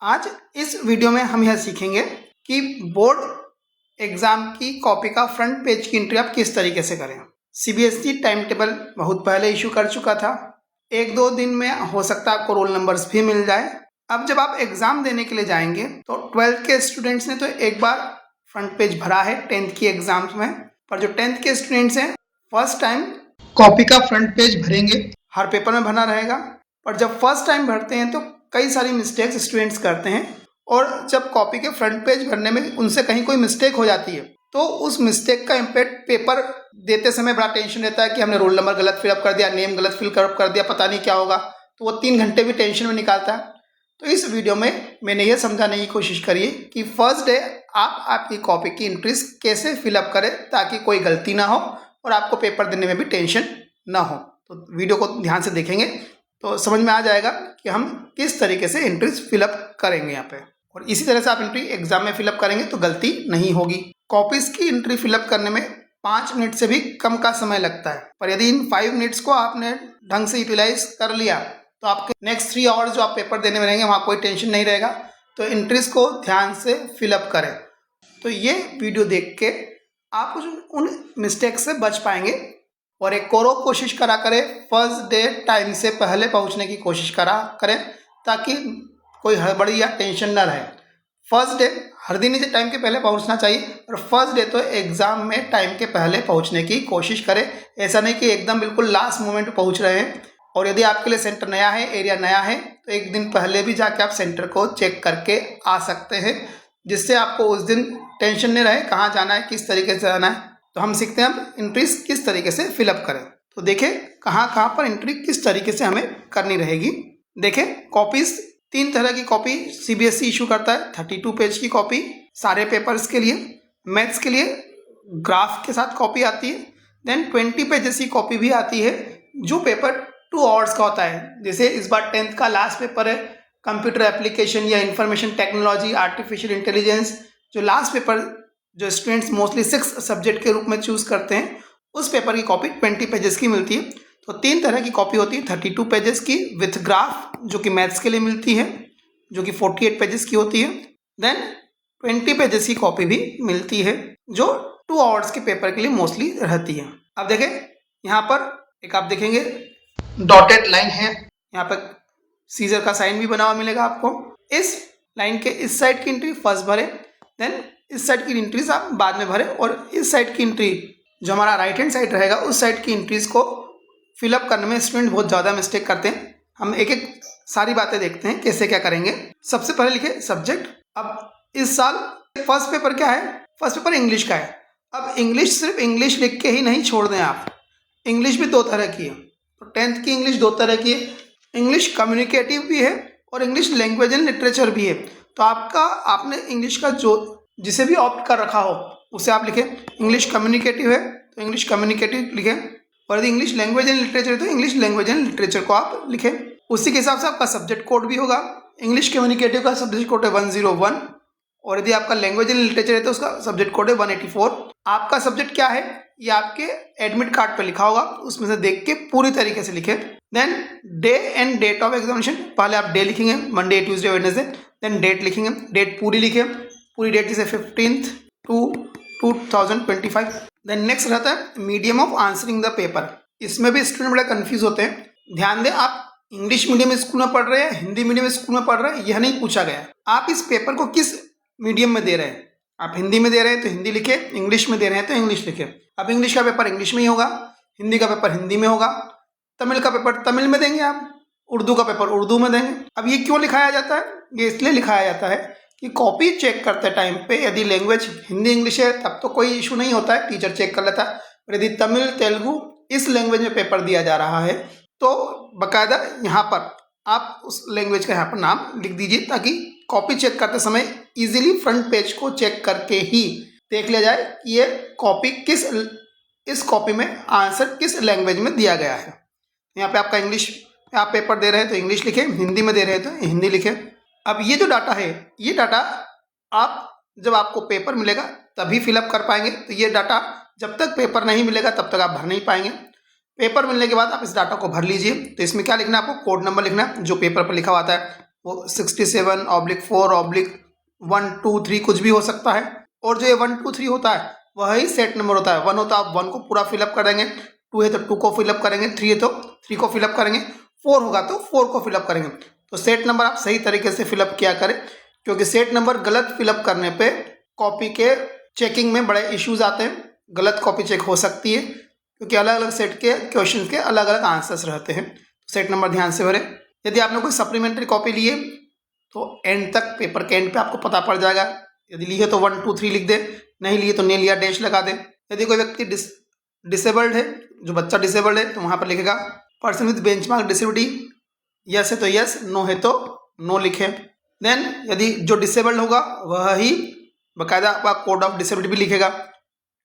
आज इस वीडियो में हम यह सीखेंगे कि बोर्ड एग्जाम की कॉपी का फ्रंट पेज की एंट्री आप किस तरीके से करें। सीबीएसई टाइम टेबल बहुत पहले इशू कर चुका था। एक दो दिन में हो सकता है आपको रोल नंबर्स भी मिल जाए। अब जब आप एग्जाम देने के लिए जाएंगे तो 12th के स्टूडेंट्स ने तो एक बार फ्रंट पेज भरा है 10th की एग्जाम्स में, पर जो 10th के स्टूडेंट्स हैं फर्स्ट टाइम कॉपी का फ्रंट पेज भरेंगे। हर पेपर में भरना रहेगा, पर जब फर्स्ट टाइम भरते हैं तो कई सारी मिस्टेक्स स्टूडेंट्स करते हैं और जब कॉपी के फ्रंट पेज भरने में उनसे कहीं कोई मिस्टेक हो जाती है तो उस मिस्टेक का इम्पैक्ट पेपर देते समय बड़ा टेंशन रहता है कि हमने रोल नंबर गलत फिलअप कर दिया, नेम गलत फिलअप कर दिया, पता नहीं क्या होगा। तो वो 3 घंटे भी टेंशन में निकालता है। तो इस वीडियो में मैंने ये समझाने की कोशिश करी है कि फर्स्ट डे आप आपकी कॉपी की एंट्रीज कैसे फिलअप करें ताकि कोई गलती ना हो और आपको पेपर देने में भी टेंशन ना हो। तो वीडियो को ध्यान से देखेंगे तो समझ में आ जाएगा कि हम किस तरीके से एंट्रीज फिलअप करेंगे यहाँ पे, और इसी तरह से आप एंट्री एग्जाम में फिलअप करेंगे तो गलती नहीं होगी। कॉपीज की एंट्री फिलअप करने में 5 मिनट से भी कम का समय लगता है, पर यदि इन 5 मिनट्स को आपने ढंग से यूटिलाइज कर लिया तो आपके नेक्स्ट 3 आवर्स जो आप पेपर देने में रहेंगे वहाँ कोई टेंशन नहीं रहेगा। तो एंट्रीज को ध्यान से फिलअप करें। तो ये वीडियो देख के आप उन मिस्टेक से बच पाएंगे और एक और कोशिश करा करें फर्स्ट डे टाइम से पहले पहुंचने की कोशिश करा करें ताकि कोई हड़बड़ी या टेंशन ना रहे। फर्स्ट डे हर दिन ही टाइम के पहले पहुंचना चाहिए और फर्स्ट डे तो एग्ज़ाम में टाइम के पहले पहुंचने की कोशिश करें। ऐसा नहीं कि एकदम बिल्कुल लास्ट मोमेंट पे पहुंच रहे हैं। और यदि आपके लिए सेंटर नया है, एरिया नया है, तो एक दिन पहले भी जाके आप सेंटर को चेक करके आ सकते हैं, जिससे आपको उस दिन टेंशन नहीं रहे कहाँ जाना है, किस तरीके से जाना है। तो हम सीखते हैं अब एंट्रीज किस तरीके से फिलअप करें। तो देखें कहाँ पर एंट्री किस तरीके से हमें करनी रहेगी। देखें कॉपीज 3 तरह की कॉपी सीबीएसई इशू करता है। 32 पेज की कॉपी सारे पेपर्स के लिए, मैथ्स के लिए ग्राफ के साथ कॉपी आती है। देन 20 पेजेस की कॉपी भी आती है जो पेपर 2 आवर्स का होता है। जैसे इस बार 10th का लास्ट पेपर है कंप्यूटर एप्लीकेशन या इंफॉर्मेशन टेक्नोलॉजी आर्टिफिशियल इंटेलिजेंस, जो लास्ट पेपर जो स्टूडेंट्स मोस्टली 6 सब्जेक्ट के रूप में चूज करते हैं, उस पेपर की कॉपी 20 पेजेस की मिलती है। तो 3 तरह की कॉपी होती है। 32 पेजेस की विथ ग्राफ जो कि मैथ्स के लिए मिलती है, जो कि 48 पेजेस की होती है। देन 20 पेजेस की कॉपी भी मिलती है जो 2 आवर्स के पेपर के लिए मोस्टली रहती है। अब देखें यहाँ पर एक आप देखेंगे डॉटेड लाइन है, यहाँ पर सीजर का साइन भी बना हुआ मिलेगा आपको। इस लाइन के इस साइड की एंट्री फर्स्ट भरे, देन इस साइड की एंट्रीज आप बाद में भरें, और इस साइड की एंट्री जो हमारा राइट हैंड साइड रहेगा उस साइड की एंट्रीज को फिलअप करने में स्टूडेंट बहुत ज़्यादा मिस्टेक करते हैं। हम एक एक सारी बातें देखते हैं कैसे क्या करेंगे। सबसे पहले लिखे सब्जेक्ट। अब इस साल फर्स्ट पेपर क्या है? फर्स्ट पेपर इंग्लिश का है। अब इंग्लिश सिर्फ इंग्लिश लिख के ही नहीं छोड़ दें आप, इंग्लिश भी 2 तरह की है। तो 10th की इंग्लिश 2 तरह की है, इंग्लिश कम्युनिकेटिव भी है और इंग्लिश लैंग्वेज एंड लिटरेचर भी है। तो आपने इंग्लिश का जो जिसे भी ऑप्ट कर रखा हो उसे आप लिखें। इंग्लिश कम्युनिकेटिव है तो इंग्लिश कम्युनिकेटिव लिखें, और यदि इंग्लिश लैंग्वेज एंड लिटरेचर है तो इंग्लिश लैंग्वेज एंड लिटरेचर को आप लिखें। उसी के हिसाब से आपका सब्जेक्ट कोड भी होगा। इंग्लिश कम्युनिकेटिव का सब्जेक्ट कोड है 101, और यदि आपका लैंग्वेज एंड लिटरेचर है तो उसका सब्जेक्ट कोड है 184। आपका सब्जेक्ट क्या है ये आपके एडमिट कार्ड पर लिखा होगा, उसमें से देख के पूरी तरीके से लिखें। Then day and date of examination, पहले आप डे लिखेंगे Monday Tuesday Wednesday, then date लिखेंगे, डेट पूरी लिखें, पूरी डेट जैसे 15th 2025। देन नेक्स्ट रहता है medium of answering the paper. इसमें भी स्टूडेंट बड़ा कंफ्यूज होते हैं। ध्यान दें आप इंग्लिश मीडियम स्कूल में पढ़ रहे हैं, हिंदी मीडियम स्कूल में पढ़ रहे हैं, यह नहीं पूछा गया आप इस पेपर को किस मीडियम में दे रहे हैं। आप हिंदी में दे रहे हैं तो हिंदी लिखे, इंग्लिश में दे रहे हैं तो इंग्लिश लिखे। अब इंग्लिश का पेपर इंग्लिश में ही होगा, हिंदी का पेपर हिंदी में होगा, तमिल का पेपर तमिल में देंगे आप, उर्दू का पेपर उर्दू में देंगे। अब ये क्यों लिखाया जाता है? ये इसलिए लिखाया जाता है कि कॉपी चेक करते टाइम पे यदि लैंग्वेज हिंदी इंग्लिश है तब तो कोई इशू नहीं होता है, टीचर चेक कर लेता है। और यदि तमिल तेलुगु इस लैंग्वेज में पेपर दिया जा रहा है तो बाकायदा यहाँ पर आप उस लैंग्वेज का यहाँ पर नाम लिख दीजिए ताकि कॉपी चेक करते समय इजीली फ्रंट पेज को चेक करके ही देख लिया जाए कि ये कॉपी इस कॉपी में आंसर किस लैंग्वेज में दिया गया है। यहाँ पे आपका इंग्लिश आप पेपर दे रहे हैं तो इंग्लिश लिखें, हिंदी में दे रहे हैं तो हिंदी लिखें। अब ये जो डाटा है ये डाटा आप जब आपको पेपर मिलेगा तभी फिलअप कर पाएंगे। तो ये डाटा जब तक पेपर नहीं मिलेगा तब तक आप भर नहीं पाएंगे। पेपर मिलने के बाद आप इस डाटा को भर लीजिए। तो इसमें क्या लिखना है आपको? कोड नंबर लिखना है जो पेपर पर लिखा हुआ आता है। वो 67/4/1 2 3 कुछ भी हो सकता है। और जो ये 1 2 3 होता है वही सेट नंबर होता है। 1 होता है, आप 1 को पूरा फिलअप करेंगे, 2 है तो 2 को फिलअप करेंगे, 3 है तो 3 को फिलअप करेंगे, 4 होगा तो 4 को फिलअप करेंगे। तो सेट नंबर आप सही तरीके से फिलअप किया करें, क्योंकि सेट नंबर गलत फिलअप करने पे कॉपी के चेकिंग में बड़े इश्यूज आते हैं, गलत कॉपी चेक हो सकती है, क्योंकि अलग अलग सेट के क्वेश्चन के अलग अलग आंसर्स रहते हैं। तो सेट नंबर ध्यान से भरें। यदि आपने कोई सप्लीमेंट्री कॉपी ली है तो एंड तक, पेपर के एंड पे आपको पता पड़ जाएगा। यदि ली है तो 1 2 3 लिख दे, नहीं लिए तो नेल या डैश लगा दे। यदि कोई व्यक्ति डिसेबल्ड है, जो बच्चा डिसेबल्ड है, तो वहाँ पर लिखेगा person with benchmark disability, yes है तो यस, नो है तो नो लिखे। देन यदि जो डिसेबल्ड होगा वह ही बाकायदा आपका कोड ऑफ डिसेबिलिटी भी लिखेगा,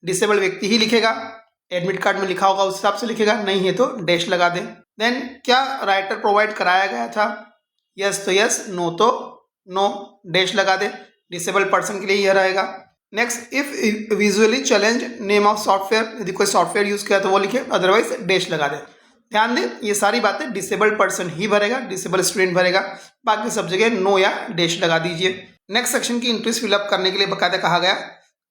डिसेबल्ड व्यक्ति ही लिखेगा, एडमिट कार्ड में लिखा होगा उस हिसाब से लिखेगा, नहीं है तो डैश लगा दे। देन क्या राइटर प्रोवाइड कराया गया था, यस तो यस, नो तो नो, डैश लगा दे। डिसेबल्ड पर्सन के लिए यह रहेगा। Next, if visually challenge name of software, यदि कोई सॉफ्टवेयर यूज किया तो वो लिखे, अदरवाइज डैश लगा दे। ध्यान दें, ये सारी बातें डिसेबल्ड पर्सन ही भरेगा, डिसेबल्ड स्टूडेंट भरेगा, बाकी सब जगह नो या डैश लगा दीजिए। नेक्स्ट सेक्शन की एंट्रीज फिलअप करने के लिए बकायदा कहा गया,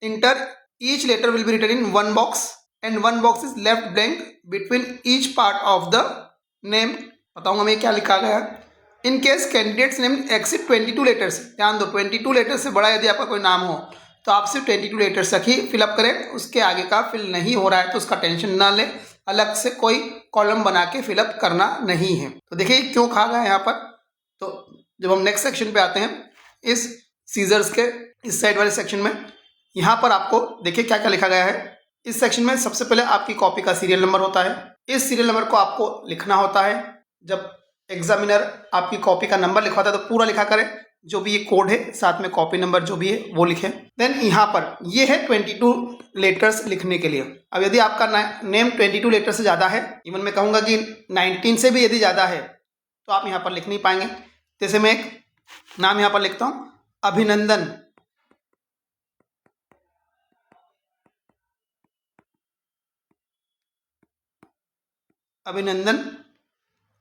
enter each letter will be written in 1 box and 1 box is left blank between each part of the name. बताऊंगा मैं क्या लिखा गया है। In case candidate's name exceed 22 letters, ध्यान दो 22 लेटर्स से बड़ा यदि आपका कोई नाम हो तो आप सिर्फ 22 लेटर्स तक ही फिलअप करें, उसके आगे का फिल नहीं हो रहा है तो उसका टेंशन ना लें, अलग से कोई कॉलम बना के फिलअप करना नहीं है। तो देखिए क्यों कहा गया है यहाँ पर। तो जब हम नेक्स्ट सेक्शन पे आते हैं, इस सीजर्स के इस साइड वाले सेक्शन में, यहाँ पर आपको देखिए क्या क्या लिखा गया है। इस सेक्शन में सबसे पहले आपकी कॉपी का सीरियल नंबर होता है, इस सीरियल नंबर को आपको लिखना होता है। जब एग्जामिनर आपकी कॉपी का नंबर लिखवाता है तो पूरा लिखा करें, जो भी ये कोड है साथ में कॉपी नंबर जो भी है वो लिखें। देन यहाँ पर ये है 22 लेटर्स लिखने के लिए। अब यदि आपका नेम 22 लेटर से ज़्यादा है, इवन मैं कहूँगा कि 19 से भी यदि ज़्यादा है, तो आप यहाँ पर लिख नहीं पाएंगे। जैसे मैं एक नाम यहाँ पर लिखता हूँ, अभिनंदन, अभिनंदन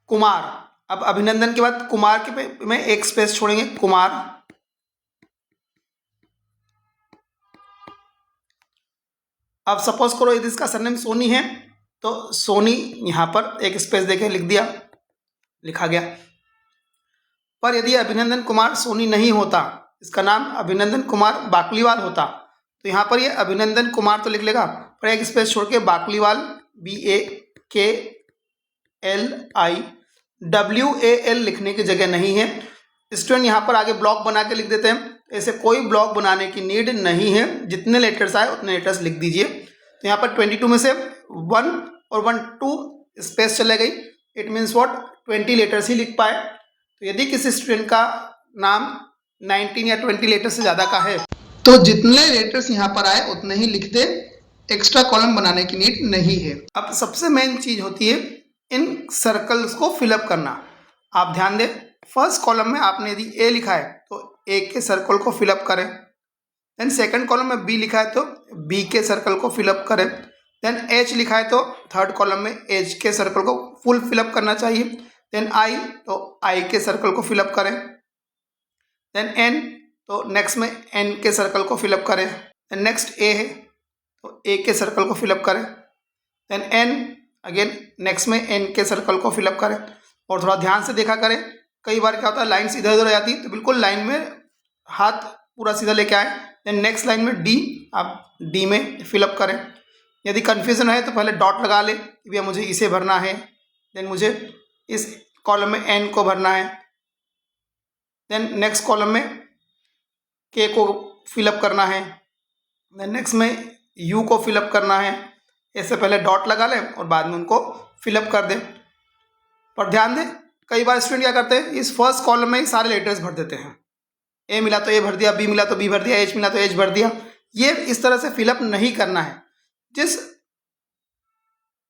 कुमार। अब अभिनंदन के बाद कुमार के पे में एक स्पेस छोड़ेंगे, कुमार। अब सपोज करो यदि इसका सरनेम सोनी है तो सोनी यहाँ पर एक स्पेस देके लिख दिया, लिखा गया। पर यदि अभिनंदन कुमार सोनी नहीं होता, इसका नाम अभिनंदन कुमार बाकलीवाल होता, तो यहाँ पर ये अभिनंदन कुमार तो लिख लेगा, पर एक स्पेस छोड़ के बाकलीवाल, BAKLIWAL लिखने की जगह नहीं है। स्टूडेंट यहाँ पर आगे ब्लॉक बना के लिख देते हैं, ऐसे कोई ब्लॉक बनाने की नीड नहीं है, जितने लेटर्स आए उतने लेटर्स लिख दीजिए। तो यहाँ पर 22 में से 1 और 1 2 स्पेस चले गई, इट मीन्स व्हाट 20 लेटर्स ही लिख पाए। तो यदि किसी स्टूडेंट का नाम 19 या 20 लेटर्स से ज़्यादा का है तो जितने लेटर्स यहाँ पर आए उतने ही लिख दे, एक्स्ट्रा कॉलम बनाने की नीड नहीं है। अब सबसे मेन चीज़ होती है इन सर्कल्स को फिलअप करना। आप ध्यान दें, फर्स्ट कॉलम में आपने यदि ए लिखा है तो ए के सर्कल को फिलअप करें। देन सेकंड कॉलम में बी लिखा है तो बी के सर्कल को फिलअप करें। देन एच लिखा है तो थर्ड कॉलम में एच के सर्कल को फुल फिलअप करना चाहिए। देन आई तो आई के सर्कल को फिलअप करें। देन एन तो नेक्स्ट में एन के सर्कल को फिलअप करें। देन नेक्स्ट ए है तो ए के सर्कल को फिलअप करें। देन एन अगेन नेक्स्ट में एन के सर्कल को फिलअप करें। और थोड़ा ध्यान से देखा करें, कई बार क्या होता है लाइन इधर उधर हो जाती है, तो बिल्कुल लाइन में हाथ पूरा सीधा लेके आए। देन नेक्स्ट लाइन में डी, आप डी में फिलअप करें। यदि कन्फ्यूजन है तो पहले डॉट लगा ले कि भैया मुझे इसे भरना है, देन मुझे इस कॉलम में एन को भरना है, देन नेक्स्ट कॉलम में के को फिलअप करना है, देन नेक्स्ट में यू को फिलअप करना है। ऐसे पहले डॉट लगा लें और बाद में उनको फिलअप कर दें। पर ध्यान दें, कई बार स्टूडेंट क्या करते हैं, इस फर्स्ट कॉलम में ही सारे लेटर्स भर देते हैं। ए मिला तो ए भर दिया, बी मिला तो बी भर दिया, एच मिला तो एच भर दिया। ये इस तरह से फिलअप नहीं करना है। जिस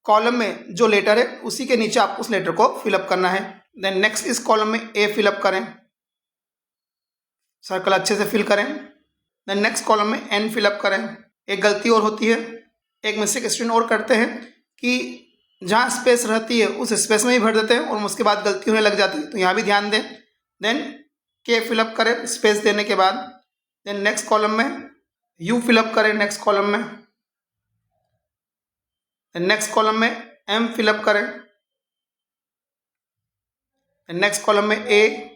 कॉलम में जो लेटर है उसी के नीचे आप उस लेटर को फिलअप करना है। देन नेक्स्ट इस कॉलम में ए फिलअप करें, सर्कल अच्छे से फिल करें। देन नेक्स्ट कॉलम में एन फिलअप करें। एक गलती और होती है, एक मिस्टेक स्टूडेंट और करते हैं कि जहाँ स्पेस रहती है उस स्पेस में ही भर देते हैं और उसके बाद गलती होने लग जाती है, तो यहाँ भी ध्यान दें। देन के फिलअप करें स्पेस देने के बाद, देन नेक्स्ट कॉलम में यू फिलअप करें नेक्स्ट कॉलम में, देन नेक्स्ट कॉलम में एम फिलअप करें, देन नेक्स्ट कॉलम में ए,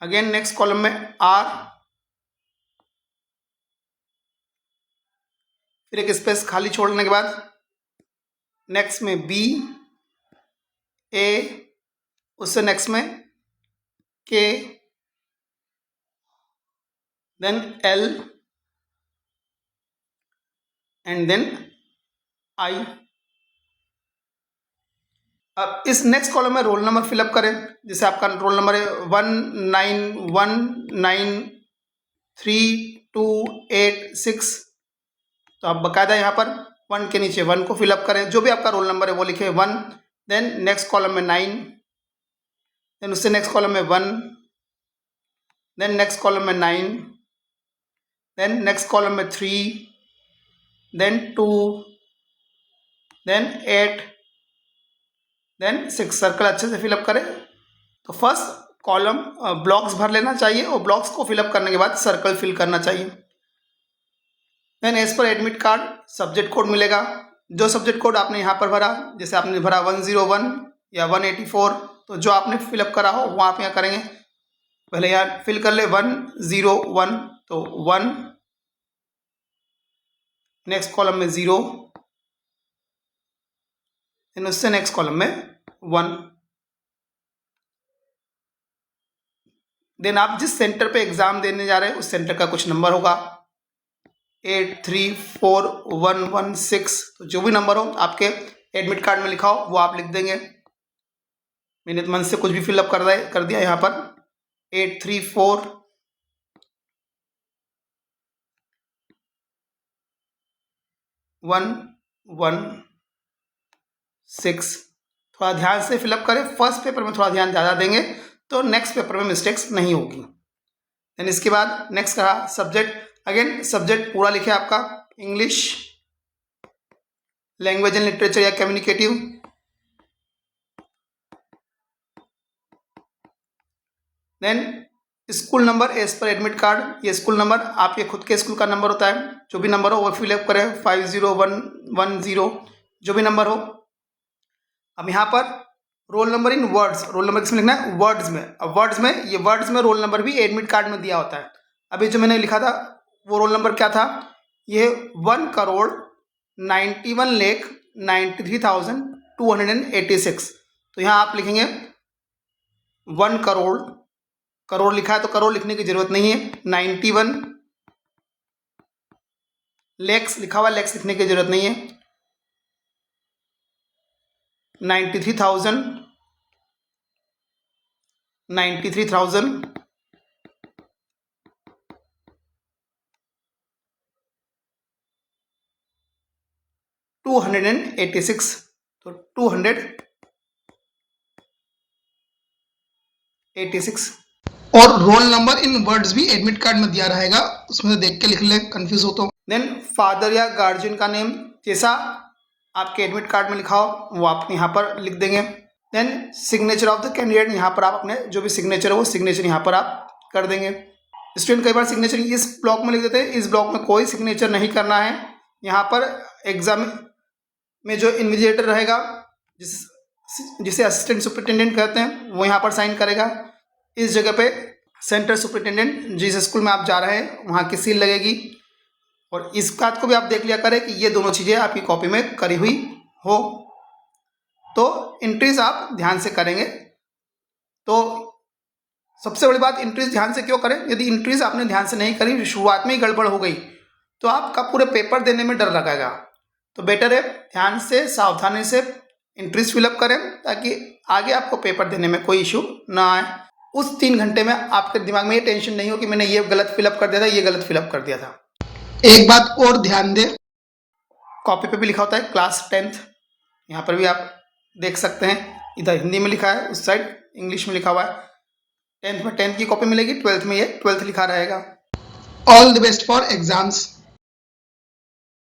अगेन नेक्स्ट कॉलम में आर, फिर एक स्पेस खाली छोड़ने के बाद नेक्स्ट में बी, ए, उससे नेक्स्ट में K, then L and then I. अब इस नेक्स्ट कॉलम में रोल नंबर फिलअप करें, जैसे आपका रोल नंबर है 19193286, तो आप बाकायदा यहाँ पर 1 के नीचे 1 को फिलअप करें, जो भी आपका रोल नंबर है वो लिखे 1, देन नेक्स्ट कॉलम में 9, देन उससे नेक्स्ट कॉलम में 1, देन नेक्स्ट कॉलम में 9, देन नेक्स्ट कॉलम में 3, देन 2, देन 8, देन 6। सर्कल अच्छे से फिलअप करें। तो फर्स्ट कॉलम ब्लॉक्स भर लेना चाहिए और ब्लॉक्स को फिलअप करने के बाद सर्कल फिल करना चाहिए। Then as per admit card subject code मिलेगा, जो सब्जेक्ट कोड आपने यहाँ पर भरा, जैसे आपने भरा 101 या 184, तो जो आपने फिलअप करा हो वो आप यहाँ करेंगे। पहले यहाँ फिल कर ले 101, तो 1, नेक्स्ट कॉलम में 0, देन उससे नेक्स्ट कॉलम में 1। देन आप जिस सेंटर पे एग्जाम देने जा रहे हैं उस सेंटर का कुछ नंबर होगा 834116, तो जो भी नंबर हो आपके एडमिट कार्ड में लिखा हो वो आप लिख देंगे। मैंने मन से कुछ भी फिलअप कर दिया यहाँ पर 834116। थोड़ा ध्यान से फिलअप करें, फर्स्ट पेपर में थोड़ा ध्यान ज़्यादा देंगे तो नेक्स्ट पेपर में मिस्टेक्स नहीं होगी। देन इसके बाद नेक्स्ट कहा सब्जेक्ट, अगेन सब्जेक्ट पूरा लिखे आपका इंग्लिश, लैंग्वेज एंड लिटरेचर या communicative. Then school number as per admit card, ये स्कूल नंबर आपके खुद के स्कूल का नंबर होता है, जो भी नंबर हो वो फिलअप करें 50110, जो भी नंबर हो। अब यहाँ पर roll number in words, roll number किसमें लिखना है? वर्ड्स में। अब वर्ड्स में, ये वर्ड्स में रोल नंबर भी एडमिट कार्ड में दिया होता है। अभी जो मैंने लिखा था वो रोल नंबर क्या था? ये 1,91,93,286। तो यहाँ आप लिखेंगे 1 करोड़, करोड़ लिखा है तो करोड़ लिखने की जरूरत नहीं है। 91 लैक्स लिखा हुआ, लैक्स लिखने की जरूरत नहीं है। 93,000 286, तो 286। और रोल नंबर इन वर्ड्स भी एडमिट कार्ड में दिया रहेगा, उसमें से देख के लिख ले, कंफ्यूज हो तो। देन फादर या गार्जियन का नेम जैसा आपके एडमिट कार्ड में लिखा हो वो आप यहाँ पर लिख देंगे। Then signature of the candidate, यहाँ पर आप अपने जो भी सिग्नेचर है वो सिग्नेचर यहाँ पर आप कर देंगे। स्टूडेंट कई बार सिग्नेचर इस ब्लॉक में लिख देते हैं, इस ब्लॉक में कोई सिग्नेचर नहीं करना है। यहाँ पर एग्जाम में जो इन्विजिलेटर रहेगा, जिसे असिस्टेंट सुपरिटेंडेंट कहते हैं, वो यहाँ पर साइन करेगा। इस जगह पे सेंटर सुपरिटेंडेंट, जिस स्कूल में आप जा रहे हैं वहाँ की सील लगेगी। और इस बात को भी आप देख लिया करें कि ये दोनों चीज़ें आपकी कॉपी में करी हुई हो। तो एंट्रीज आप ध्यान से करेंगे। तो सबसे बड़ी बात, एंट्रीज ध्यान से क्यों करें? यदि एंट्रीज आपने ध्यान से नहीं करी, शुरुआत में ही गड़बड़ हो गई, तो आपका पूरे पेपर देने में डर लगेगा। तो बेटर है ध्यान से, सावधानी से एंट्रीज फिलअप करें, ताकि आगे आपको पेपर देने में कोई इशू ना आए। उस 3 घंटे में आपके दिमाग में ये टेंशन नहीं हो कि मैंने ये गलत फिलअप कर दिया था, ये गलत फिलअप कर दिया था। एक बात और ध्यान दें, कॉपी पे भी लिखा होता है क्लास 10th, यहाँ पर भी आप देख सकते हैं। इधर हिंदी में लिखा है, उस साइड इंग्लिश में लिखा हुआ है। 10th में 10th की कॉपी मिलेगी, 12th में ये 12th लिखा रहेगा। All the best for exams.